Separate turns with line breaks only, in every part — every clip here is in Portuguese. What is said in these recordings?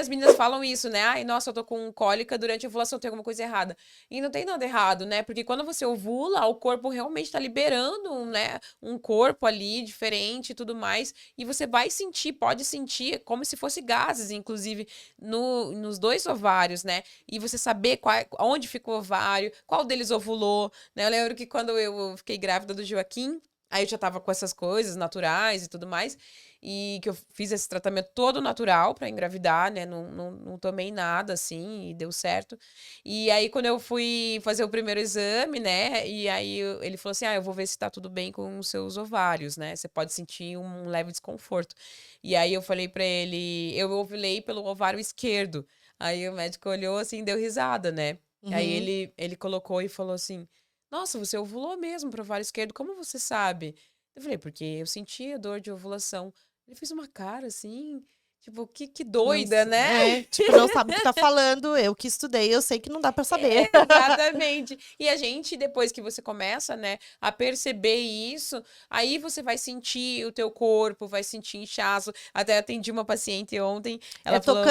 As meninas falam isso, né? Ai, nossa, eu tô com cólica durante a ovulação, tem alguma coisa errada. E não tem nada errado, né? Porque quando você ovula, o corpo realmente tá liberando, né? Um corpo ali diferente e tudo mais. E você vai sentir, pode sentir, como se fosse gases, inclusive, nos dois ovários, né? E você saber onde ficou o ovário, qual deles ovulou, né? Eu lembro que quando eu fiquei grávida do Joaquim, aí eu já tava com essas coisas naturais e tudo mais. E que eu fiz esse tratamento todo natural pra engravidar, né? Não tomei nada, assim, e deu certo. E aí, quando eu fui fazer o primeiro exame, né? E aí ele falou assim: eu vou ver se tá tudo bem com os seus ovários, né? Você pode sentir um leve desconforto. E aí eu falei pra ele: eu ovulei pelo ovário esquerdo. Aí o médico olhou assim, deu risada, né? Aí
Uhum.
ele colocou e falou assim: Nossa, você ovulou mesmo pro ovário esquerdo, como você sabe? Eu falei, porque eu sentia dor de ovulação. Ele fez uma cara assim, tipo, que
Não,
doida, né?
tipo, não sabe o que tá falando. Eu que estudei, eu sei que não dá pra saber.
Exatamente. E a gente, depois que você começa, né, a perceber isso, aí você vai sentir o teu corpo, vai sentir inchaço. Até atendi uma paciente ontem,
É
ela falou.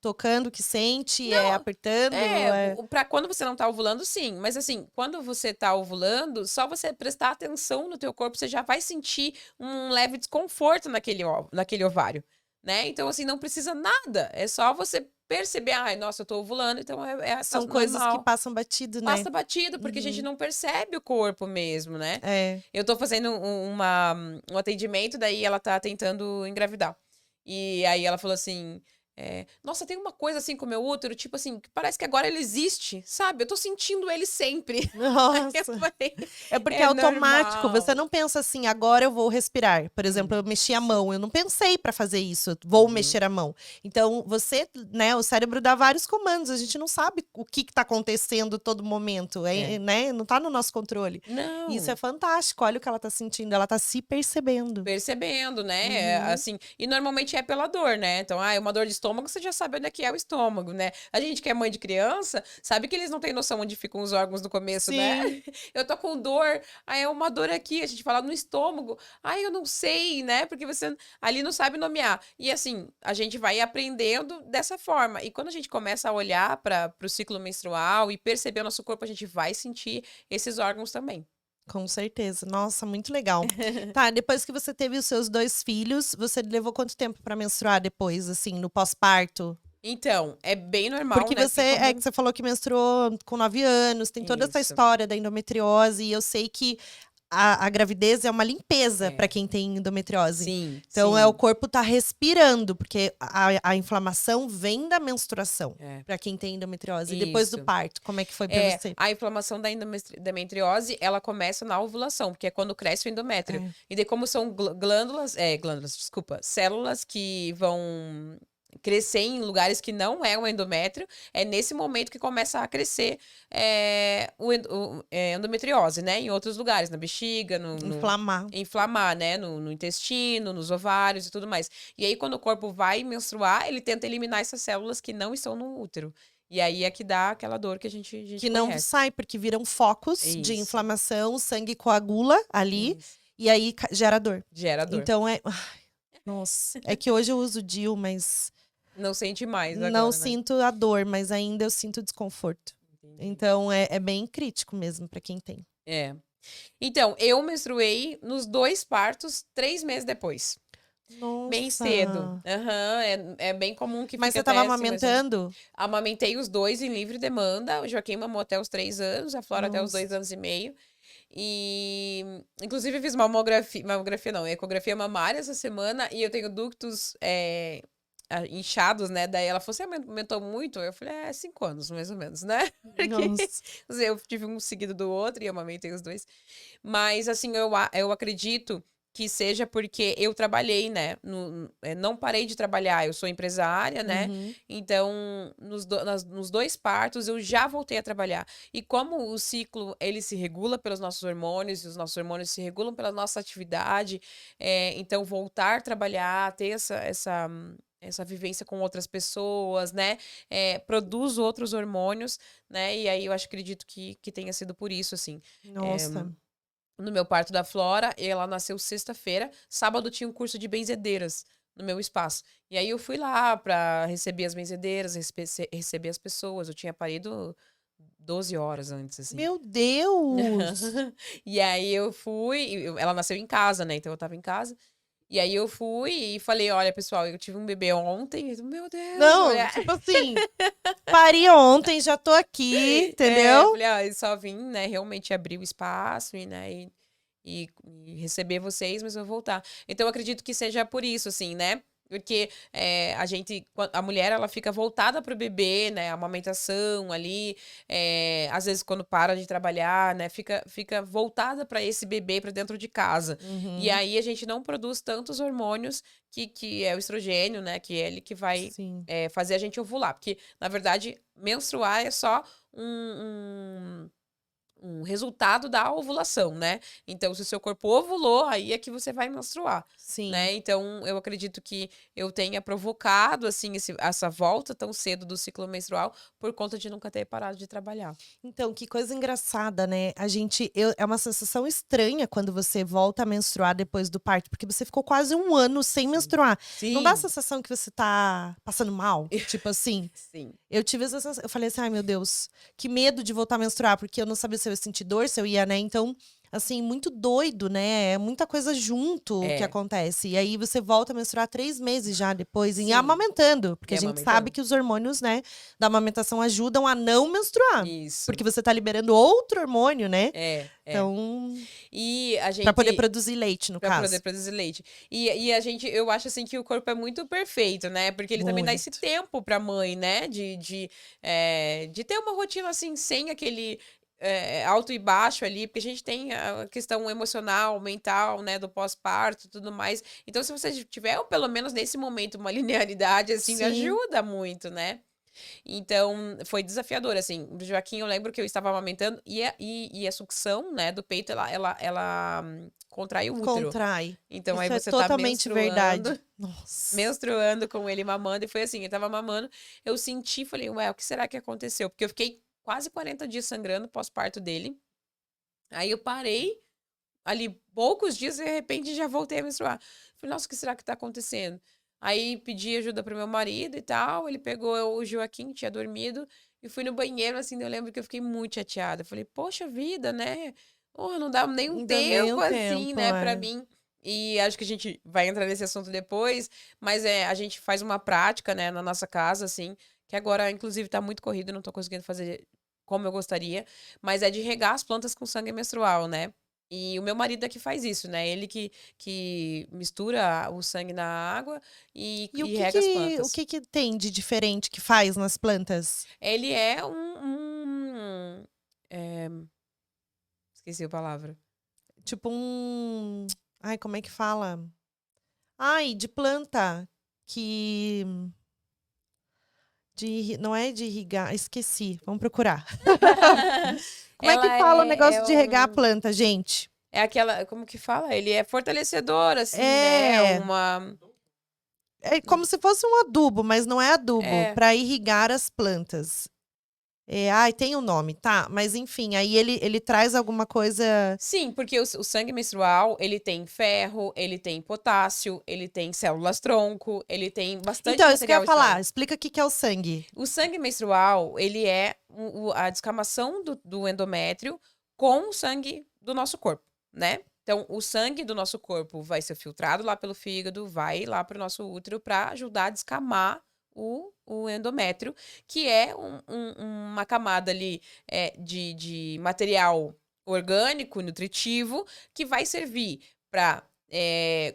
tocando que sente, é apertando, é...
Pra quando você não tá ovulando, sim. Mas assim, quando você tá ovulando, só você prestar atenção no teu corpo, você já vai sentir um leve desconforto naquele ovário, né? Então, assim, não precisa nada. É só você perceber, ai, nossa, eu tô ovulando, então tá
São coisas que
normal.
passam batido, né?
Passa batido, porque a gente
Uhum.
não percebe o corpo mesmo, né?
É.
Eu tô fazendo um atendimento, daí ela tá tentando engravidar. E aí ela falou assim: Nossa, tem uma coisa assim com o meu útero, tipo assim, que parece que agora ele existe, sabe? Eu tô sentindo ele sempre. Aí eu
Nossa.
falei:
É porque é
É
automático, você
normal.
não pensa assim, agora eu vou respirar. Por exemplo, eu mexi a
Isso.
mão, eu não pensei para fazer isso, vou
Uhum.
mexer a mão. Então, você, né, o cérebro dá vários comandos, a gente não sabe o que tá acontecendo todo momento,
É.
né? Não tá no nosso controle. E isso é
Não.
fantástico, olha o que ela tá sentindo, ela tá se percebendo.
Percebendo, né?
Uhum.
Assim, e normalmente é pela dor, né? Então, uma dor de estômago, você já sabe onde é que é o estômago, né? A gente que é mãe de criança, sabe que eles não têm noção onde ficam os órgãos no começo, né?
Sim.
Eu tô com dor, aí é uma dor aqui, a gente fala no estômago. Eu não sei, né? Porque você ali não sabe nomear. E assim, a gente vai aprendendo dessa forma. E quando a gente começa a olhar para o ciclo menstrual e perceber o nosso corpo, a gente vai sentir esses órgãos também.
Com certeza. Nossa, muito legal. Tá, depois que você teve os seus dois filhos, você levou quanto tempo pra menstruar depois, assim, no pós-parto?
Então, é bem normal,
Porque
né?
você
Porque
é que
como.
você falou que menstruou com 9 anos, tem toda essa
Isso.
história da endometriose, e eu sei que a gravidez é uma limpeza para
É.
quem tem endometriose.
Sim,
Então, é o
sim.
corpo tá respirando, porque a inflamação vem da menstruação,
É.
para quem tem endometriose. E depois do
Isso.
parto, como é que foi para você?
A inflamação da endometriose, ela começa na ovulação, porque é quando cresce o endométrio.
É.
E daí, como são glândulas, desculpa, células que vão crescer em lugares que não é o endométrio, é nesse momento que começa a crescer endometriose, né? Em outros lugares, na bexiga,
Inflamar.
inflamar, né? No intestino, nos ovários e tudo mais. E aí, quando o corpo vai menstruar, ele tenta eliminar essas células que não estão no útero. E aí é que dá aquela dor que a gente
Que não
conhece.
sai, porque viram focos de
Isso,
inflamação, o sangue coagula ali,
isso.
e aí gera dor.
Gera dor.
Então é. Ai, nossa. É que hoje eu uso DIU, mas
Não sente mais
não
agora, né?
sinto a dor, mas ainda eu sinto desconforto.
Entendi.
Então é bem crítico mesmo para quem tem.
É. Então, eu menstruei nos dois partos 3 meses depois. Bem cedo.
Nossa.
Aham, é bem comum que
Mas
fique
você estava
até assim, mais ou menos.
amamentando?
Amamentei os dois em livre demanda. O Joaquim mamou até os 3 anos, a Flora até os dois
Nossa.
anos e meio. E, inclusive, fiz mamografia não, ecografia mamária essa semana e eu tenho ductos inchados, né? Daí ela falou, você aumentou muito? Eu falei, 5 anos, mais ou menos, né? Porque
Nossa.
eu tive um seguido do outro e eu amamentei os dois. Mas, assim, eu acredito que seja porque eu trabalhei, né? Não parei de trabalhar, eu sou empresária, né?
Uhum.
Então, nos dois partos, eu já voltei a trabalhar. E como o ciclo, ele se regula pelos nossos hormônios, e os nossos hormônios se regulam pela nossa atividade, então voltar a trabalhar, ter essa vivência com outras pessoas, né? Produz outros hormônios, né? E aí eu acredito que tenha sido por isso, assim.
Nossa.
No meu parto da Flora, ela nasceu sexta-feira. Sábado tinha um curso de benzedeiras no meu espaço. E aí eu fui lá pra receber as benzedeiras, receber as pessoas. Eu tinha parido 12 horas antes, assim.
Meu Deus!
E aí eu fui, ela nasceu em casa, né? Então eu tava em casa. E aí eu fui e falei, olha, pessoal, eu tive um bebê ontem. Meu Deus!
Não, tipo assim, pari ontem, já tô aqui,
Eu
entendeu?
falei, eu só vim, né, realmente abrir o espaço e, né, e receber vocês, mas eu vou voltar. Então eu acredito que seja por isso, assim, né? Porque a mulher, ela fica voltada pro bebê, né? A amamentação ali, às vezes quando para de trabalhar, né? Fica voltada para esse bebê para dentro de casa. E
Uhum,
aí a gente não produz tantos hormônios que é o estrogênio, né? Que é ele que vai
sim.
fazer a gente ovular. Porque, na verdade, menstruar é só um resultado da ovulação, né? Então, se o seu corpo ovulou, aí é que você vai menstruar,
Sim.
né? Então, eu acredito que eu tenha provocado, assim, essa volta tão cedo do ciclo menstrual por conta de nunca ter parado de trabalhar.
Então, que coisa engraçada, né? É uma sensação estranha quando você volta a menstruar depois do parto, porque você ficou quase um ano sem
Sim.
menstruar. Não dá a
Sim.
sensação que você tá passando mal? Tipo assim.
Sim.
Eu tive essa sensação. Eu falei assim, ai meu Deus, que medo de voltar a menstruar, porque eu não sabia se eu ia sentir dor, se eu ia, né? Então, assim, muito doido, né? É muita coisa junto que
É.
acontece. E aí você volta a menstruar 3 meses já depois, e
Sim.
amamentando, porque
E
a gente sabe
amamentando.
que os hormônios, né, da amamentação ajudam a não menstruar.
Isso.
Porque você tá liberando outro hormônio, né?
É.
Então,
E a
pra poder
gente.
produzir leite, no
Pra poder
caso.
produzir leite. E a gente, eu acho assim que o corpo é muito perfeito, né? Porque ele também dá esse
Muito.
tempo pra mãe, né? De ter uma rotina assim, sem aquele alto e baixo ali, porque a gente tem a questão emocional, mental, né? Do pós-parto e tudo mais. Então, se você tiver, pelo menos nesse momento, uma linearidade, assim,
Sim.
ajuda muito, né? Então, foi desafiador, assim. O Joaquim, eu lembro que eu estava amamentando e a sucção, né, do peito, ela contrai o útero.
Contrai.
Então, aí
Isso é
você tá
totalmente verdade.
menstruando,
Nossa.
menstruando com ele mamando. E foi assim, eu tava mamando, eu senti, falei, ué, o que será que aconteceu? Porque eu fiquei quase 40 dias sangrando pós-parto dele. Aí eu parei, ali poucos dias, e de repente já voltei a menstruar. Falei, nossa, o que será que tá acontecendo? Aí pedi ajuda pro meu marido e tal, ele pegou o Joaquim, tinha dormido, e fui no banheiro, assim, eu lembro que eu fiquei muito chateada. Falei, poxa vida, né? Porra, não dá nem um
Ainda nem
tempo
um
assim,
tempo,
né, pra
é.
mim. E acho que a gente vai entrar nesse assunto depois, mas a gente faz uma prática, né, na nossa casa, assim, que agora, inclusive, tá muito corrido, não tô conseguindo fazer como eu gostaria, mas é de regar as plantas com sangue menstrual, né? E o meu marido é que faz isso, né? Ele que mistura o sangue na água e,
E
e rega as
o
plantas.
que tem de diferente que faz nas plantas?
Ele é esqueci a palavra.
Tipo um. Ai, como é que fala? Ai, de planta. Que. Não é de irrigar. Esqueci. Vamos procurar. Como é que
Ela
fala o
é,
negócio
é
de regar a
um.
planta, gente?
É aquela. Como que fala? Ele é fortalecedor, assim, né?
É. É como se fosse um adubo, mas não é adubo.
É.
Para irrigar as plantas. É, ai, tem um nome, tá? Mas enfim, aí ele traz alguma coisa.
Sim, porque o sangue menstrual, ele tem ferro, ele tem potássio, ele tem células tronco, ele tem bastante
Então, isso que eu ia
material
falar.
estranho.
Explica o que que é o sangue.
O sangue menstrual, ele é a descamação do endométrio com o sangue do nosso corpo, né? Então, o sangue do nosso corpo vai ser filtrado lá pelo fígado, vai lá para o nosso útero para ajudar a descamar o endométrio, que é uma camada ali de material orgânico, nutritivo, que vai servir para,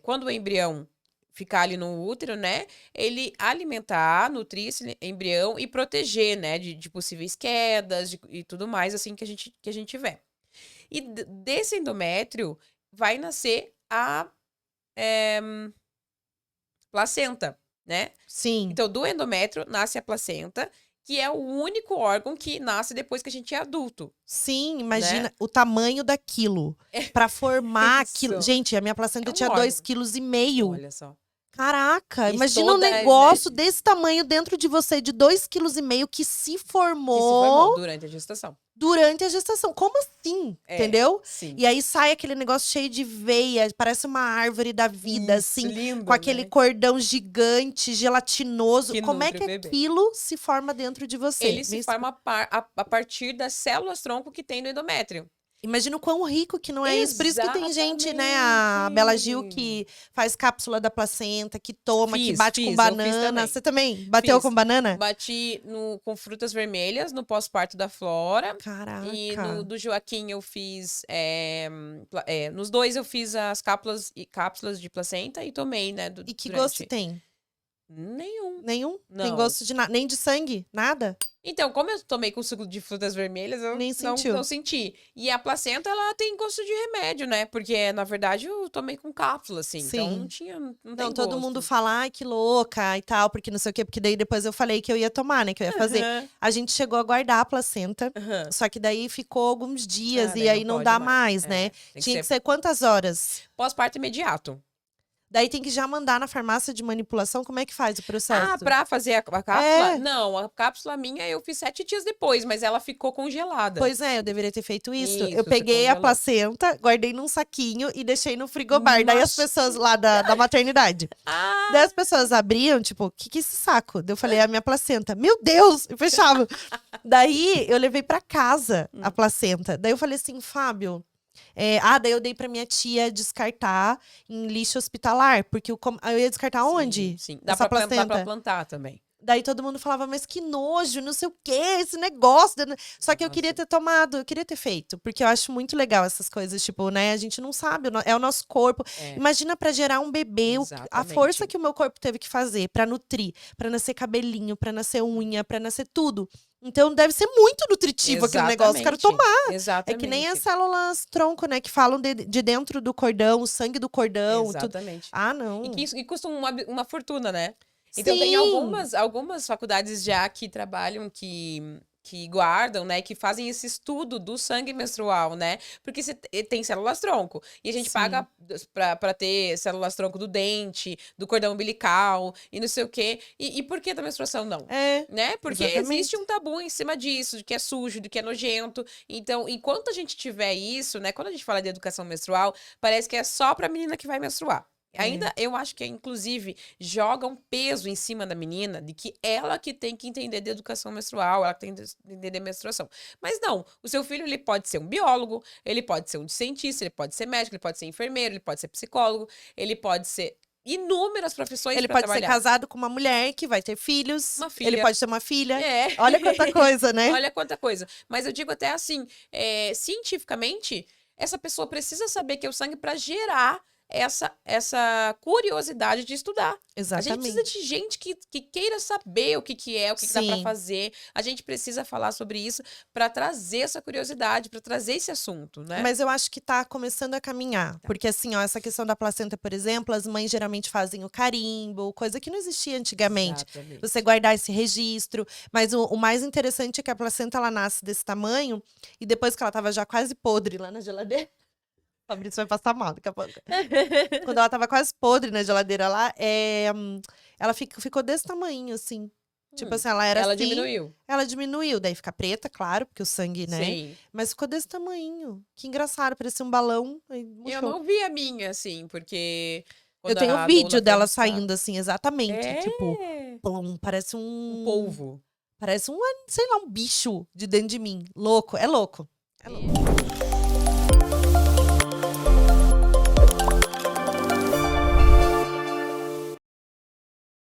quando o embrião ficar ali no útero, né? Ele alimentar, nutrir esse embrião e proteger, né? De possíveis quedas e tudo mais, assim, que a gente tiver. E desse endométrio vai nascer a placenta, né?
Sim.
Então, do endométrio nasce a placenta, que é o único órgão que nasce depois que a gente é adulto,
Sim,
né?
imagina o tamanho daquilo. Para formar aquilo.
Isso.
Gente, a minha
É
placenta
um
tinha 2,5
órgão.
kg.
Olha só.
Caraca,
E
imagina um
toda, né?
negócio desse tamanho dentro de você, de 2,5 kg, que se
Que se
formou
formou durante a gestação.
durante a gestação. Como assim?
É,
Entendeu?
sim.
E aí sai aquele negócio cheio de veia, parece uma árvore da vida,
Isso,
assim,
lindo,
com aquele
né?
cordão gigante, gelatinoso.
Que
Como é
nutre
que
o bebê.
aquilo se forma dentro de você?
Ele se forma a partir das células-tronco que tem no endométrio.
Imagina o quão rico que não é isso. Por isso que tem gente, né, a Bela Gil, que faz cápsula da placenta, que toma, que bate com
Eu fiz
banana.
também.
Você também bateu
Fiz.
com banana?
Bati com frutas vermelhas no pós-parto da Flora. E
Caraca.
do Joaquim eu fiz. Nos dois eu fiz as cápsulas de placenta e tomei, né?
E que gosto
Durante.
tem?
Nenhum.
Nenhum? Tem
Não.
gosto de nada? Nem de sangue? Nada?
Então, como eu tomei com suco de frutas vermelhas, eu
Nem
não
sentiu.
senti. E a placenta, ela tem gosto de remédio, né? Porque, na verdade, eu tomei com cápsula, assim. Então,
Sim.
não tinha. Não tem
Não, todo mundo
gosto.
fala, ai, que louca e tal, porque não sei o quê, porque daí depois eu falei que eu ia tomar, né, que eu ia fazer.
Aham,
A gente chegou a guardar a placenta,
aham.
só que daí ficou alguns dias
Ah,
e
daí
aí não
pode
dá mais,
É,
né?
tem
Tinha
que
que
ser
ser quantas horas?
pós-parto imediato.
Daí tem que já mandar na farmácia de manipulação, como é que faz o
Ah,
processo?
pra fazer a cápsula?
É.
Não, a cápsula minha eu fiz 7 dias depois, mas ela ficou congelada.
Pois é, eu deveria ter feito isso.
Isso,
Eu
você
peguei a
congelou.
placenta, guardei num saquinho e deixei no frigobar. Daí as
Nossa.
pessoas lá da maternidade.
Ah,
Daí as pessoas abriam, tipo, o que que é esse saco? Daí eu falei, é a minha placenta. Meu Deus! E fechava. Daí eu levei pra casa a placenta. Daí eu falei assim, Fábio. Daí eu dei pra minha tia descartar em lixo hospitalar. Porque eu ia descartar onde?
sim.
Essa
Dá pra
placenta.
plantar também.
Daí todo mundo falava, mas que nojo, não sei o quê, esse negócio. Só que eu queria
Nossa.
ter tomado, eu queria ter feito. Porque eu acho muito legal essas coisas, tipo, né? A gente não sabe, é o nosso corpo.
É,
Imagina pra gerar um bebê, a força
exatamente.
que o meu corpo teve que fazer pra nutrir, pra nascer cabelinho, pra nascer unha, pra nascer tudo. Então deve ser muito nutritivo aquele negócio, quero tomar. É que nem as
Exatamente.
células tronco, né? Que falam de dentro do cordão, o sangue do cordão, tudo.
Exatamente.
Ah, não.
E custa uma fortuna, né? Então tem
Sim.
algumas faculdades já que trabalham, que guardam, né? Que fazem esse estudo do sangue menstrual, né? Porque tem células-tronco. E a gente
Sim.
paga pra ter células-tronco do dente, do cordão umbilical e não sei o quê. E por que da menstruação não?
É.
Né? Porque
Exatamente.
existe um tabu em cima disso, de que é sujo, de que é nojento. Então, enquanto a gente tiver isso, né? Quando a gente fala de educação menstrual, parece que é só pra menina que vai menstruar. Ainda, eu acho que, inclusive, joga um peso em cima da menina de que ela que tem que entender de educação menstrual, ela que tem que entender de menstruação. Mas não, o seu filho, ele pode ser um biólogo, ele pode ser um cientista, ele pode ser médico, ele pode ser enfermeiro, ele pode ser psicólogo, ele pode ser inúmeras profissões
Ele
pra
pode ser
trabalhar.
casado com uma mulher que vai ter filhos.
Uma filha.
Ele pode ter uma filha.
É.
Olha quanta coisa, né?
Olha quanta coisa. Mas eu digo até assim, cientificamente, essa pessoa precisa saber que é o sangue para gerar essa curiosidade de estudar. A gente precisa
Exatamente.
de gente que queira saber o que é, o que dá para
Sim.
fazer. A gente precisa falar sobre isso para trazer essa curiosidade, para trazer esse assunto, né?
Mas eu acho que tá começando a caminhar. Porque assim, ó, essa questão da placenta, por exemplo, as mães geralmente fazem o carimbo, coisa que não existia antigamente.
Exatamente.
Você guardar esse registro. Mas o mais interessante é que a placenta, ela nasce desse tamanho. E depois que ela tava já quase podre lá na geladeira. Fabrício vai passar mal daqui a pouco. Quando ela tava quase podre na geladeira lá, ela ficou desse tamanho, assim. Tipo assim, ela era
Ela
assim.
diminuiu.
Ela diminuiu. Daí fica preta, claro, porque o sangue, né?
Sim.
Mas ficou desse tamanho. Que engraçado, parecia um balão. Aí
Eu
murchou.
não vi a minha, assim, porque...
Eu
quando
tenho
a
vídeo
doula
dela
foi buscar-
saindo assim, exatamente.
É.
Tipo, plum, parece
Um polvo.
Parece sei lá, um bicho de dentro de mim. Louco, é louco. É louco.